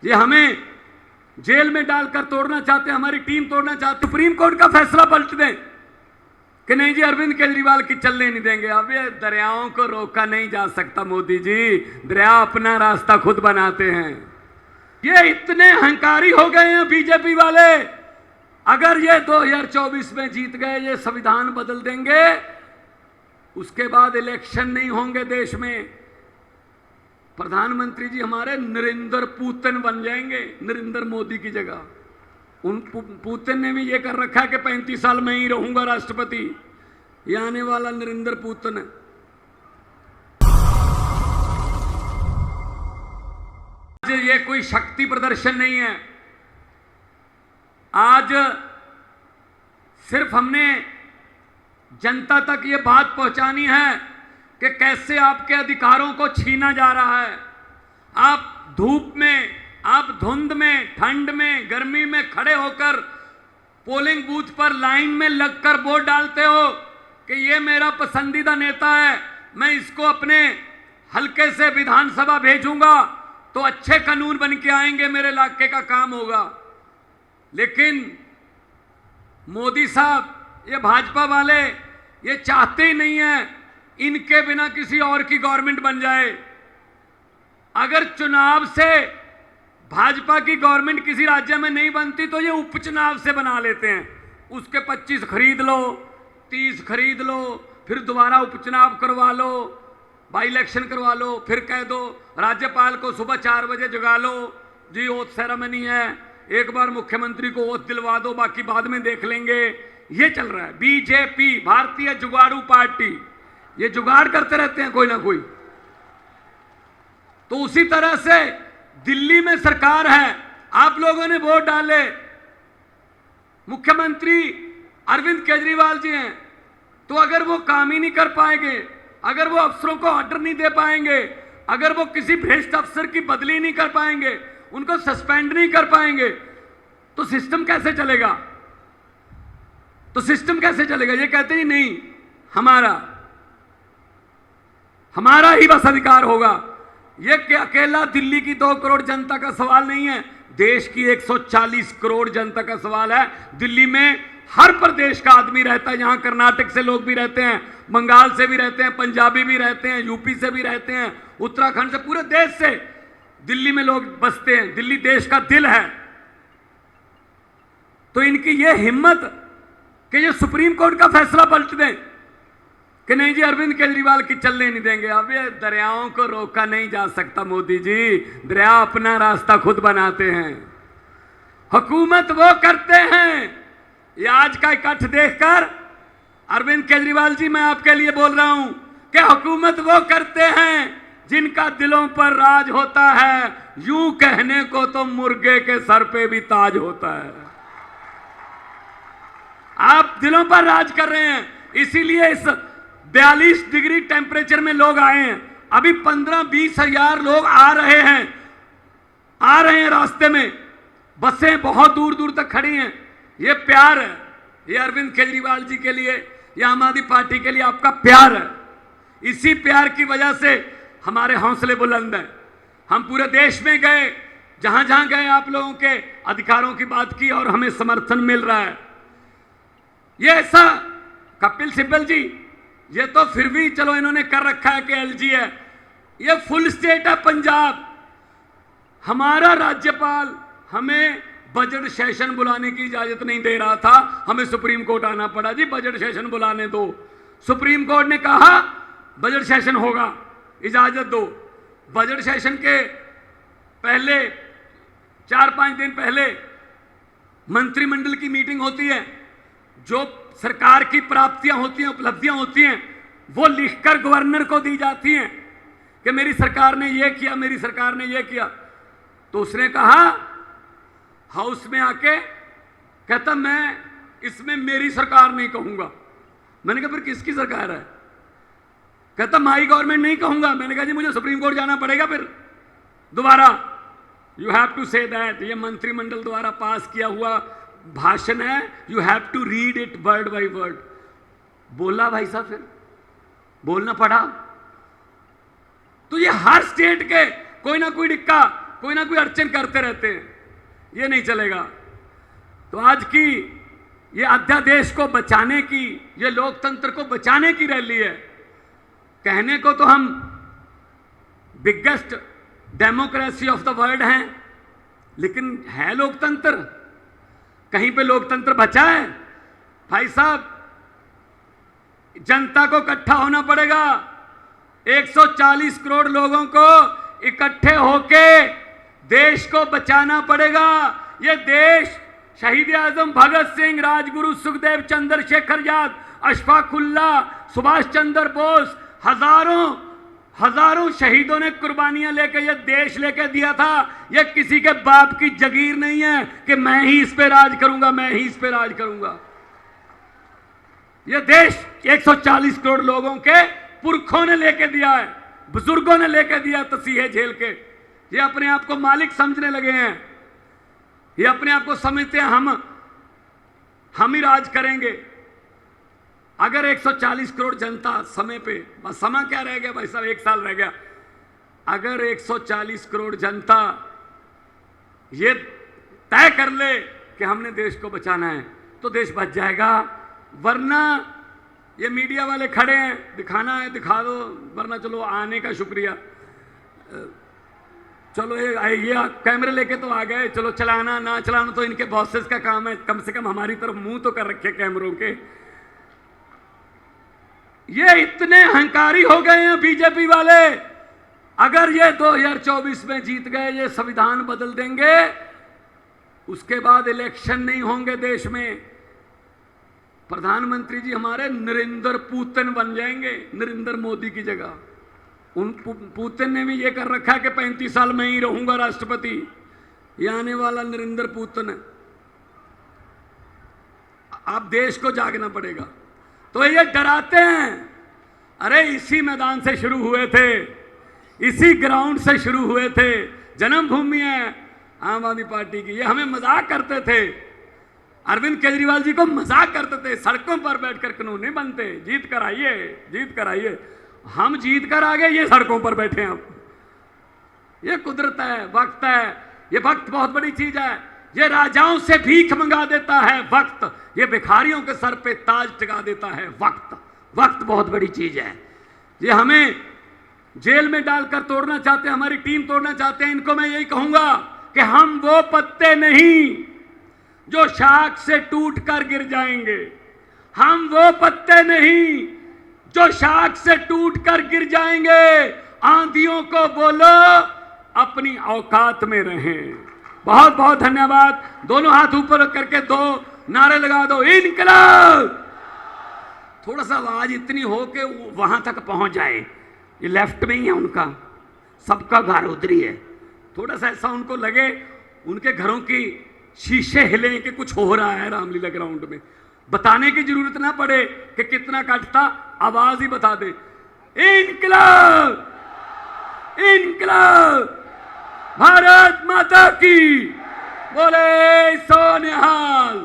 ये हमें जेल में डालकर तोड़ना चाहते हैं, हमारी टीम तोड़ना चाहते। सुप्रीम कोर्ट का फैसला पलट दें कि नहीं जी अरविंद केजरीवाल की चलने नहीं देंगे। अब ये दरियाओं को रोका नहीं जा सकता मोदी जी, दरिया अपना रास्ता खुद बनाते हैं। ये इतने अहंकारी हो गए हैं बीजेपी वाले, अगर ये 2024 में जीत गए, ये संविधान बदल देंगे, उसके बाद इलेक्शन नहीं होंगे देश में, प्रधानमंत्री जी हमारे नरेंद्र पुतिन बन जाएंगे, नरेंद्र मोदी की जगह। उन पुतिन ने भी ये कर रखा है कि 35 साल में ही रहूंगा राष्ट्रपति। ये आने वाला नरेंद्र पुतिन है। ये कोई शक्ति प्रदर्शन नहीं है। आज सिर्फ हमने जनता तक ये बात पहुंचानी है कि कैसे आपके अधिकारों को छीना जा रहा है। आप धूप में, आप धुंध में, ठंड में, गर्मी में खड़े होकर पोलिंग बूथ पर लाइन में लगकर वोट डालते हो कि ये मेरा पसंदीदा नेता है, मैं इसको अपने हल्के से विधानसभा भेजूंगा तो अच्छे कानून बन के आएंगे, मेरे इलाके का काम होगा। लेकिन मोदी साहब, ये भाजपा वाले, ये चाहते ही नहीं है इनके बिना किसी और की गवर्नमेंट बन जाए। अगर चुनाव से भाजपा की गवर्नमेंट किसी राज्य में नहीं बनती तो ये उपचुनाव से बना लेते हैं। उसके 25 खरीद लो, 30 खरीद लो, फिर दोबारा उपचुनाव करवा लो, बाई इलेक्शन करवा लो, फिर कह दो राज्यपाल को सुबह 4 बजे जगा लो जी, ओथ सेरेमनी है, एक बार मुख्यमंत्री को ओथ दिलवा दो, बाकी बाद में देख लेंगे। ये चल रहा है। बीजेपी, भारतीय जुगाड़ू पार्टी, ये जुगाड़ करते रहते हैं कोई ना कोई। तो उसी तरह से दिल्ली में सरकार है, आप लोगों ने वोट डाले, मुख्यमंत्री अरविंद केजरीवाल जी हैं, तो अगर वो काम ही नहीं कर पाएंगे, अगर वो अफसरों को ऑर्डर नहीं दे पाएंगे, अगर वो किसी भ्रष्ट अफसर की बदली नहीं कर पाएंगे, उनको सस्पेंड नहीं कर पाएंगे, तो सिस्टम कैसे चलेगा? तो सिस्टम कैसे चलेगा? ये कहते ही नहीं, हमारा ही बस अधिकार होगा। ये अकेला दिल्ली की 2 करोड़ जनता का सवाल नहीं है, देश की 140 करोड़ जनता का सवाल है। दिल्ली में हर प्रदेश का आदमी रहता है, यहां कर्नाटक से लोग भी रहते हैं, बंगाल से भी रहते हैं, पंजाबी भी रहते हैं, यूपी से भी रहते हैं, उत्तराखंड से, पूरे देश से दिल्ली में लोग बसते हैं। दिल्ली देश का दिल है। तो इनकी ये हिम्मत कि ये सुप्रीम कोर्ट का फैसला पलट दें कि नहीं जी अरविंद केजरीवाल की चलने नहीं देंगे। अब ये दरियाओं को रोका नहीं जा सकता मोदी जी, दरिया अपना रास्ता खुद बनाते हैं। हुकूमत वो करते हैं। ये आज का इकट्ठ देखकर अरविंद केजरीवाल जी, मैं आपके लिए बोल रहा हूं कि हुकूमत वो करते हैं जिनका दिलों पर राज होता है। यूं कहने को तो मुर्गे के सर पे भी ताज होता है। आप दिलों पर राज कर रहे हैं, इसीलिए इस 42 डिग्री टेम्परेचर में लोग आए हैं। अभी 15-20 हजार लोग आ रहे हैं रास्ते में, बसें बहुत दूर दूर तक खड़ी हैं। ये प्यार है, ये अरविंद केजरीवाल जी के लिए, ये आम आदमी पार्टी के लिए आपका प्यार है। इसी प्यार की वजह से हमारे हौसले बुलंद हैं। हम पूरे देश में गए, जहां जहां गए आप लोगों के अधिकारों की बात की और हमें समर्थन मिल रहा है। ये ऐसा कपिल सिब्बल जी, ये तो फिर भी चलो इन्होंने कर रखा है कि एलजी है, ये फुल स्टेट है पंजाब। हमारा राज्यपाल हमें बजट सेशन बुलाने की इजाजत नहीं दे रहा था, हमें सुप्रीम कोर्ट आना पड़ा जी बजट सेशन बुलाने दो। सुप्रीम कोर्ट ने कहा बजट सेशन होगा, इजाजत दो। बजट सेशन के पहले 4-5 दिन पहले मंत्रिमंडल की मीटिंग होती है, जो सरकार की प्राप्तियां होती हैं, उपलब्धियां होती हैं, वो लिखकर गवर्नर को दी जाती हैं कि मेरी सरकार ने ये किया, मेरी सरकार ने ये किया। तो उसने कहा हाउस में आके, कहता मैं इसमें मेरी सरकार नहीं कहूंगा। मैंने कहा फिर किसकी सरकार है? कहता माई गवर्नमेंट नहीं कहूंगा। मैंने कहा जी मुझे सुप्रीम कोर्ट जाना पड़ेगा फिर दोबारा। You have to say that, ये मंत्रिमंडल द्वारा पास किया हुआ भाषण है, you have to read it word by word. बोला भाई साहब, फिर बोलना पड़ा। तो ये हर स्टेट के कोई ना कोई डिक्का कोई ना कोई अड़चन करते रहते हैं, ये नहीं चलेगा। तो आज की ये अध्यादेश को बचाने की, ये लोकतंत्र को बचाने की रैली है। कहने को तो हम biggest democracy of the world हैं, लेकिन है लोकतंत्र? कहीं पे लोकतंत्र बचा है? भाई साहब, जनता को इकट्ठा होना पड़ेगा। 140 करोड़ लोगों को इकट्ठे होके देश को बचाना पड़ेगा। ये देश शहीद आजम भगत सिंह, राजगुरु सुखदेव, चंद्रशेखर आजाद, अशफाक उल्लाह, सुभाष चंद्र बोस, हजारों शहीदों ने कुर्बानियां लेके ये देश लेके दिया था। ये किसी के बाप की जगीर नहीं है कि मैं ही इस पे राज करूंगा, मैं ही इस पे राज करूंगा। ये देश 140 करोड़ लोगों के पुरखों ने लेके दिया है, बुजुर्गों ने लेके दिया तसीहे झेल के। ये अपने आप को मालिक समझने लगे हैं, ये अपने आप को समझते हैं हम ही राज करेंगे। अगर 140 करोड़ जनता समय पे, बस समय क्या रह गया भाई साहब, 1 साल रह गया। अगर 140 करोड़ जनता ये तय कर ले कि हमने देश को बचाना है तो देश बच जाएगा। वरना ये मीडिया वाले खड़े हैं, दिखाना है दिखा दो, वरना चलो आने का शुक्रिया, चलो ये कैमरे लेके तो आ गए, चलो चलाना ना चलाना तो इनके बॉसेस का काम है, कम से कम हमारी तरफ मुंह तो कर रखे कैमरों के। ये इतने अहंकारी हो गए हैं बीजेपी वाले। अगर ये 2024 में जीत गए, ये संविधान बदल देंगे, उसके बाद इलेक्शन नहीं होंगे देश में। प्रधानमंत्री जी हमारे नरेंद्र पुतिन बन जाएंगे, नरेंद्र मोदी की जगह। उन पुतिन ने भी ये कर रखा है कि 35 साल में ही रहूंगा राष्ट्रपति। ये आने वाला नरेंद्र पुतिन है। आप देश को जागना पड़ेगा। तो ये डराते हैं, अरे इसी मैदान से शुरू हुए थे, इसी ग्राउंड से शुरू हुए थे, जन्मभूमि है आम आदमी पार्टी की। ये हमें मजाक करते थे, अरविंद केजरीवाल जी को मजाक करते थे, सड़कों पर बैठकर कानून नहीं बनते, जीत कर आइए, जीत कर आइए। हम जीत कर आ गए, ये सड़कों पर बैठे हैं। अब ये कुदरत है, वक्त है। ये वक्त बहुत बड़ी चीज है। ये राजाओं से भीख मंगा देता है वक्त, ये भिखारियों के सर पे ताज टिका देता है वक्त। वक्त बहुत बड़ी चीज है। ये हमें जेल में डालकर तोड़ना चाहते हैं, हमारी टीम तोड़ना चाहते हैं। इनको मैं यही कहूंगा कि हम वो पत्ते नहीं जो शाख से टूटकर गिर जाएंगे। हम वो पत्ते नहीं जो शाख से टूटकर गिर जाएंगे। आंधियों को बोलो अपनी औकात में रहें। बहुत बहुत धन्यवाद। दोनों हाथ ऊपर करके 2 नारे लगा दो, इनकलाब। थोड़ा सा आवाज इतनी हो कि वहां तक पहुंच जाए। ये लेफ्ट में ही है उनका, सबका घर उधर ही है। थोड़ा सा ऐसा उनको लगे, उनके घरों की शीशे हिले कि कुछ हो रहा है रामलीला ग्राउंड में। बताने की जरूरत ना पड़े कि कितना कटता, आवाज ही बता दे, इनकलाब, इनकलाब, भारत माता की बोले सो निहाल।